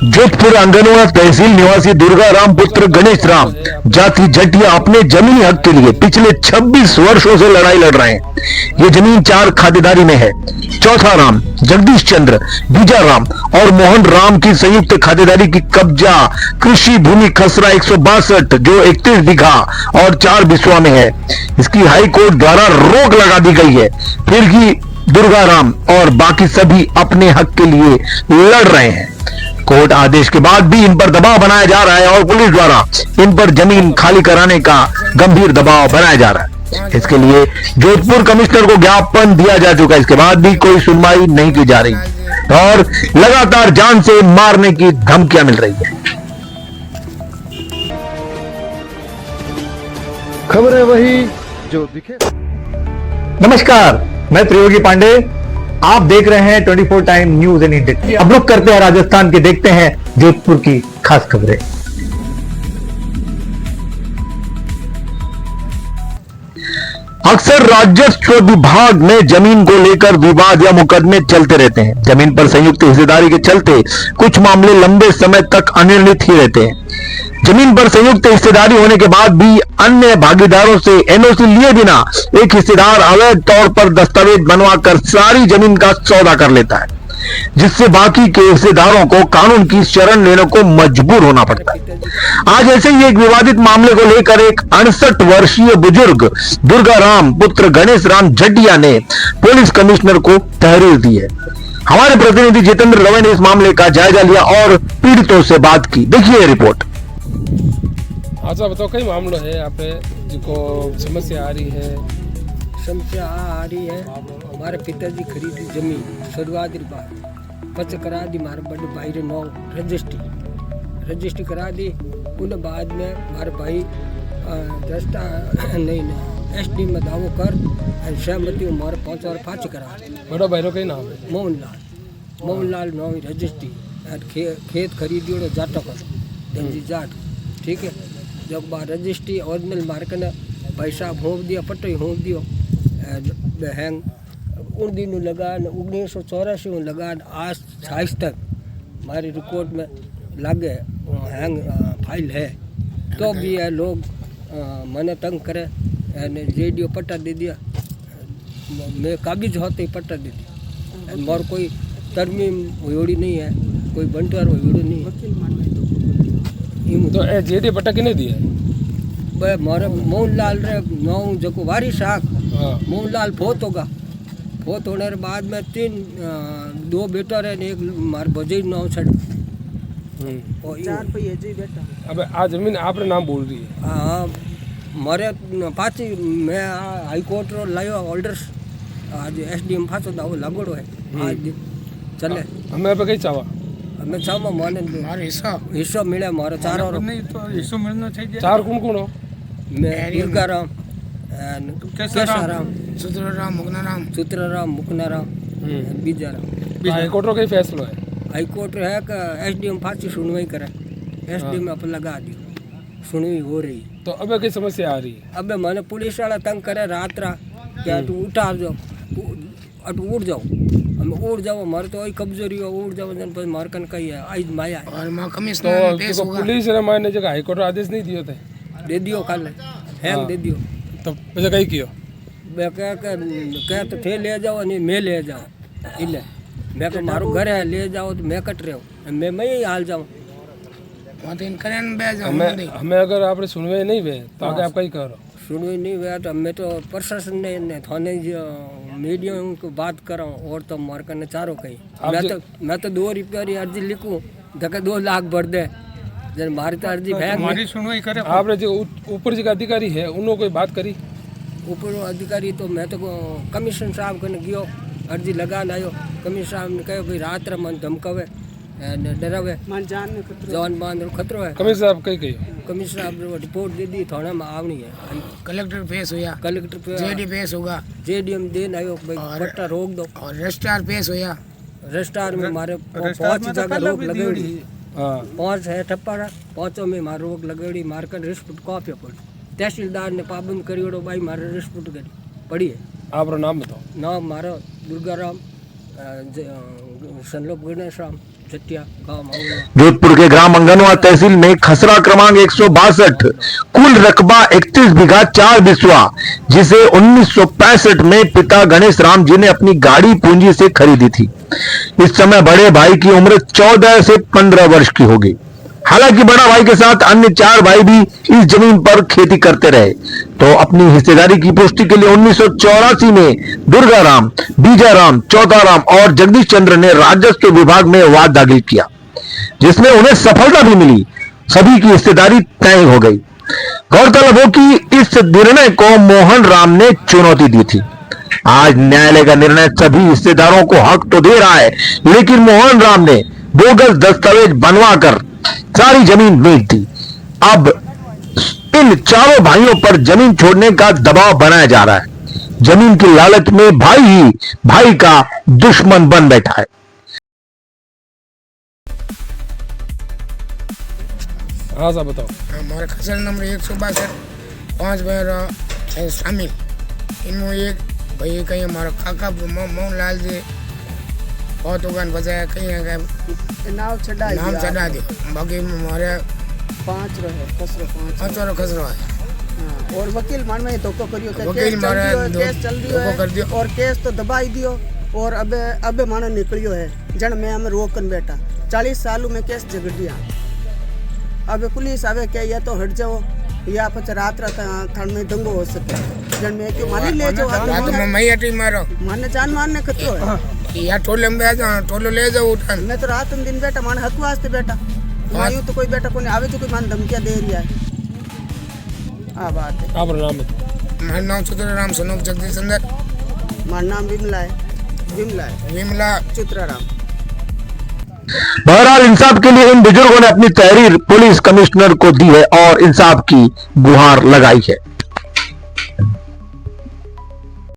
जोधपुर अंगनवाड़ा तहसील निवासी दुर्गा राम पुत्र गणेश राम जाति जटिया अपने जमीनी हक के लिए पिछले 26 वर्षों से लड़ाई लड़ रहे हैं। ये जमीन 4 खातेदारी में है। चौथा राम, जगदीश चंद्र, बीजा राम और मोहन राम की संयुक्त खातेदारी की कब्जा कृषि भूमि खसरा 162 जो 31 बीघा और 4 बिस्वा में है। इसकी हाई कोर्ट द्वारा रोक लगा दी गई है। फिर भी दुर्गा राम और बाकी सभी अपने हक के लिए लड़ रहे हैं। कोर्ट आदेश के बाद भी इन पर दबाव बनाया जा रहा है और पुलिस द्वारा इन पर जमीन खाली कराने का गंभीर दबाव बनाया जा रहा है। इसके लिए जोधपुर कमिश्नर को ज्ञापन दिया जा चुका है। इसके बाद भी कोई सुनवाई नहीं की जा रही और लगातार जान से मारने की धमकियां मिल रही है। खबर है वही जो दिखे। नमस्कार, मैं त्रियोगी पांडे। आप देख रहे हैं 24 टाइम न्यूज इन इंडिया। अब रुक करते हैं राजस्थान के, देखते हैं जोधपुर की खास खबरें। अक्सर राजस्व विभाग में जमीन को लेकर विवाद या मुकदमे चलते रहते हैं। जमीन पर संयुक्त हिस्सेदारी के चलते कुछ मामले लंबे समय तक अनिर्णित ही रहते हैं। जमीन पर संयुक्त हिस्सेदारी होने के बाद भी अन्य भागीदारों से एनओसी लिए बिना एक हिस्सेदार अवैध तौर पर दस्तावेज बनवाकर सारी जमीन का सौदा कर लेता है, जिससे बाकी के हिस्सेदारों को कानून की शरण लेने को मजबूर होना पड़ता है। आज ऐसे ही एक विवादित मामले को लेकर एक 68 वर्षीय बुजुर्ग दुर्गा राम पुत्र गणेश राम जटिया ने पुलिस कमिश्नर को तहरीर दी है। हमारे प्रतिनिधि जितेंद्र रवे ने इस मामले का जायजा लिया और पीड़ितों से बात की। देखिए रिपोर्ट। अच्छा बताओ, कई मामलो है यहाँ पे जिनको समस्या आ रही है? समस्या आ रही है, हमारे पिताजी खरीदी जमीन शुरुआती बात पच करा दी, हमारे बड़े भाई ने 9 रजिस्ट्री करा दी। उन बाद में हमारे भाई रस्ता नहीं एसडी में दावो कर सहमति हमारे 5 और 5 करा। बड़ा भाई कई नाम है? मोहनलाल 9 रजिस्ट्री खेत खरीदी जाटो कर धनजी जाट, ठीक है। जब बार रजिस्ट्री ओरिजिनल मार्क ने पैसा होंप दिया, पट्टी होंप दियो हैंग उन दिनों लगा 1984 में लगा आज 26 तक हमारे रिकॉर्ड में लगे हैंग फाइल है। तो भी है लोग मने तंग करे, जेडीओ पट्टा दे दिया, मैं काबिज होते ही पट्टा दे दिया। और कोई तरमीम होड़ी नहीं है, कोई बंटवार होड़ी नहीं है। तो ए जेडी पट्टा किने दिया? बे मारे मोहनलाल रे 9 जको वारिस आख मोहनलाल फोत होगा। फोत होने के बाद में 2 बेटा रहे ने एक मार बजई 9 छड़ और 4 पे जी बेटा। अबे आ जमीन आपरे नाम बोल रही है? हां, मारे पाची मैं हाई कोर्ट रो लायो ऑर्डर्स आज एसडीएम फासो दाव लागोड़ो है आज चले। हमें पे कई चावा मैं चाहूँ माने मारे हिस्सा मिले मारो 4 और नहीं तो हिस्सो मिलना चाहिए। 4 कौन कौन हो? मैं दुर्गा राम, केशराम, सूत्रराम, मुकनाराम, बीजा राम। हाई कोर्ट रो कई फैसलो है? हाई कोर्ट है कि एसडीएम फांसी सुनवाई करे, एसडीएम अपन लगा दी, सुनवाई हो रही। तो अबे कई समस्या आ रही है? अबे मैंने पुलिस वाला तंग करे रात क्या तू उठा जाओ, अटू उड़ जाओ, हम उड़ जाओ, मारे तो वही कमजोरी हो, उड़ जाओ जन पर मारकन का ही है आज माया है। और मां कमिश्नर पेश तो होगा। पुलिस ने माने जगह हाई कोर्ट आदेश नहीं दियो थे? दे दियो कल हैंग दे दियो। तो वजह कई कियो? मैं कह तो थे ले जाओ नहीं मैं ले जाओ इले मैं तो मारो घर है ले जाओ तो मैं कट रहे हो मैं ही हाल जाऊँ वहां तो इनकरे न बे जाओ। हमें अगर आपने सुनवाई नहीं हुए तो आगे आप कई करो? सुनवाई नहीं हुआ तो मैं तो प्रशासन ने थाने मीडिया को बात करा और तो मारकर ने चारों कहीं मैं तो 2 रुपया की अर्जी लिखूँ धक्के 2 लाख भर दे जन मारी तो अर्जी हमारी सुनवाई करे। आपने जो ऊपर जो अधिकारी है उन्होंने कोई बात करी? ऊपर अधिकारी तो मैं तो कमिश्नर साहब कने गयो अर्जी लगान आयो। कमिश्नर साहब ने कहो भाई रात रे मन धमकावे डरावे जान मान खतरो है। कमिश्नर साहब कई कही? कमिश्नर साहब रिपोर्ट दे दी, थाना में आवनी है। कलेक्टर पेश होया, कलेक्टर पे जेडी पेश होगा, जेडीएम देन आयो भाई पट्टा रोक दो। और रजिस्ट्रार पेश होया, रजिस्ट्रार में मारे 5 जगह रोक लगेड़ी। 5 है ठप्पा 5 में मार रोक लगेड़ी मारकर रिस्पुट कॉपी पड़। तहसीलदार ने पाबंद करियोड़ो भाई मारे रिस्पुट करी पड़ी है। आपरो नाम बताओ। नाम मारो दुर्गा राम सनलोप गणेश राम जटिया गाँव मांगला। जोधपुर के ग्राम अंगनवा तहसील में खसरा क्रमांक 162 कुल रकबा 31 बीघा 4 बिस्वा, जिसे 1965 में पिता गणेश राम जी ने अपनी गाड़ी पूंजी से खरीदी थी। इस समय बड़े भाई की उम्र 14 से 15 वर्ष की होगी। हालांकि बड़ा भाई के साथ अन्य 4 भाई भी इस जमीन पर खेती करते रहे, तो अपनी हिस्सेदारी की पुष्टि के लिए 1984 में दुर्गाराम, बीजाराम, चौथाराम और जगदीश चंद्र ने राजस्व विभाग में वाद दाखिल किया, जिसमें उन्हें सफलता भी मिली। सभी की हिस्सेदारी तय हो गई। गौरतलब हो कि इस निर्णय को मोहन राम ने चुनौती दी थी। आज न्यायालय का निर्णय सभी हिस्सेदारों को हक तो दे रहा है, लेकिन मोहन राम ने बोगस दस्तावेज बनवाकर सारी जमीन बेच दी। अब इन चारों भाइयों पर जमीन छोड़ने का दबाव बनाया जा रहा है। जमीन की लालच में भाई ही भाई का दुश्मन बन बैठा है। हाँ साहब बताओ। हमारा खसर नंबर 162 5 भाई शामिल, इनमें एक भाई कहीं हमारा काका मोहन लाल जी बहुत दुकान बजाया, कहीं नाव चढ़ा नाम चढ़ा दियो। बाकी हमारे 5 रहे खसरो 5 और खसरो है। हाँ, और वकील मान में धोखो करियो के वकील मारे केस चल धोखो रही कर दियो। है और केस तो दबाई दियो। और अबे मानो निकलियो है जन मैं हमें रोकन बैठा 40 सालों में केस झगड़ दिया। अब पुलिस आवे क्या या तो हट जाओ या पच रात थान में दंगो हो सके जन में क्यों मानी ले जाओ रात में मैं हटी मारो माने जान मारने खतरो है। या टोले में आ जाओ, टोलो ले जाओ उठान। मैं तो रात दिन बैठा मान हक वास्ते बैठा मायू तो कोई बैठा कोई आवे तो कोई मान धमकियां दे रही है। आ बात है। आप नाम है? मेरा नाम चतुराराम सनोक जगदीश चंद्र। मार नाम विमला है विमला चतुराराम। बहरहाल इंसाफ के लिए इन बुजुर्गों ने अपनी तहरीर पुलिस कमिश्नर को दी है और इंसाफ की गुहार लगाई है।